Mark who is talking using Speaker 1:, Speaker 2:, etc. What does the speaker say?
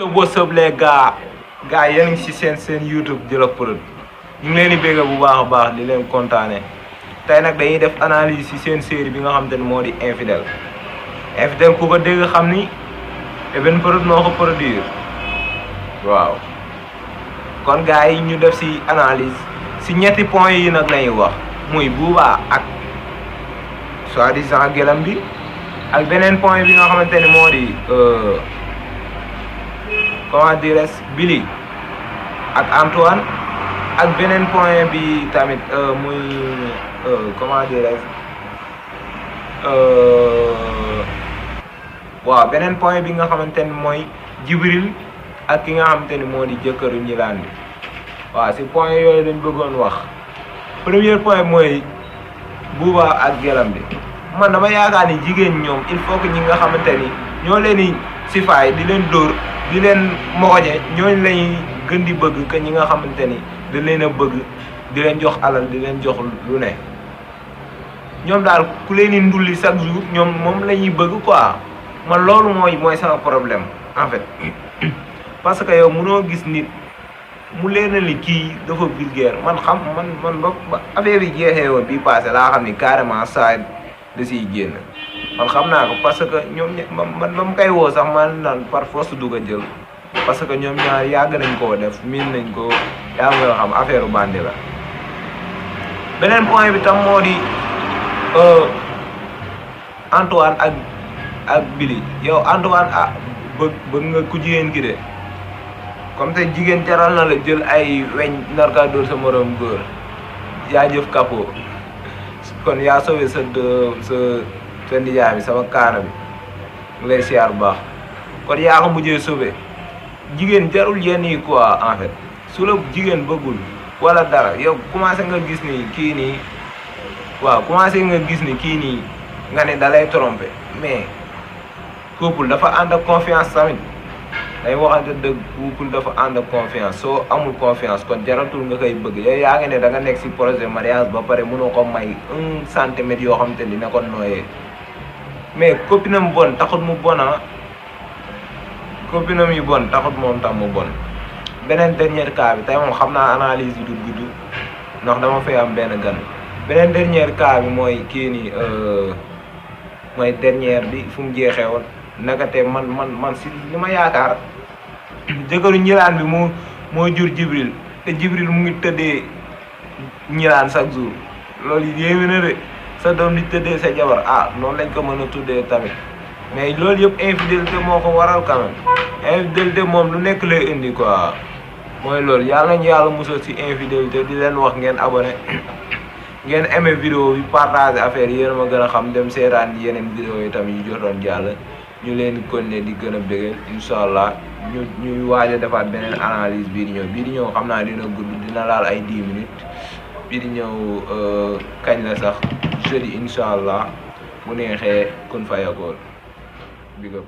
Speaker 1: what's up les gars yéen a ngi ci seen YouTube Djilok Prod ñu ngi leen di bégg bu baax a baax di leen kontaane tey nag dañuy def analyse ci seen série bi nga xam te ne moo di Infidèles ku ko dégg xam ni Even Prod moo ko produire waaw kon gars yi ñu def ci analyse ci ñetti points yi nag lañuy wax muy Bouba ak soi-disant gelam bi ak beneen point bi nga xamante ne moo di comment dirais Billy ak Antoine ak beneen point bi tamit muy comment dirais waaw beneen point bi nga xamante ni mooy Jibril ak ki nga xamante ni moo di jëkkëru Ñilaan bi waaw si point yooyu lañ bëggoon wax premier point mooy Bouba ak gelam bi man dama yaakaar ni jigéen ñoom il faut que ñi nga xamante ni ñoo leen di sifaay di leen dóor di leen moxoñe ñooñu lañuy gën di bëgg que ñi nga xamante ni da leen a bëgg di leen jox alal di leen jox lu ne ñoom daal ku leen di ndulli chaque jour ñoom moom la ñuy bëgg quoi man loolu mooy sama problème en fait parce que yow mënoo gis nit mu leen li kii dafa vulgaire man ba affaire yi jeexee woon bii passé laa xam ni carrément saa da siy génn man xam naa ko parce que ñoom man ba mu koy woo sax man naan par force du ko jël parce que ñoom ñaar yàgg nañ koo def miin nañ ko yaa nga xam affaire bandi la beneen point bi tam moo di Antoine ak Billy yow Antoine bëgg nga ku jigéen ki de comme te jigéen jaral na la jël ay weñ narka dóor sa morom góor yaa jëf capot kon yaa sauvé sa ndijaay bi sama kaana bi mu lay siyaar bu baax kon yaa ko mujjee sauvé jigéen jarul yenn yi quoi en fait su la jigéen bëggul wala dara yow commencé nga gis ni kii nii waaw commencé nga gis ni kii nii nga ne da lay trompé mais couple dafa ànd ak confiance tamit day waxante dëgg couple dafa ànd ak confiance soo amul confiance kon jaratul nga koy bëgg yow yaa ngi ne da nga nekk ci projet mariage ba pare mënoo ko may 1 centimètre yoo xam te ni ne ko nooyee mais copinam bon taxut mu bon copinam yu bon taxut moom tam mu bon beneen dernier cas bi tey moom xam naa analyse bi du gudd ndax dama fay am benn gan beneen dernier cas bi mooy kii nii mooy dernière bi fu mu jeexee woon nakate man si li ma yaakaar jëkkëru Ñilaan bi moo jur Jibril te Jibril mu ngi tëddee Ñilaan chaque jour loolu yéeme na de sa doom di tëddee sa jabar noonu lañ ko mën a tuddee tamit mais loolu yëpp infidélité moo ko waral quand même infidélité moom lu nekk lay indi quoi mooy loolu yàlla nañu yàlla musal si infidélité di leen wax ngeen abonné ngeen aimé vidéo bi partagé affaire yi yéen a ma gën a xam dem seetaan yeneen vidéo yi tamit yu jotoon jàll ñu leen di continuer di gën a bëggal incha allah ñuy waaj a defaat beneen analyse bii di ñëw xam naa dina gudd dina laal ay 10 minutes bii di ñëw kañ la sax jeudi incha allah bu neexee kun fayakool big up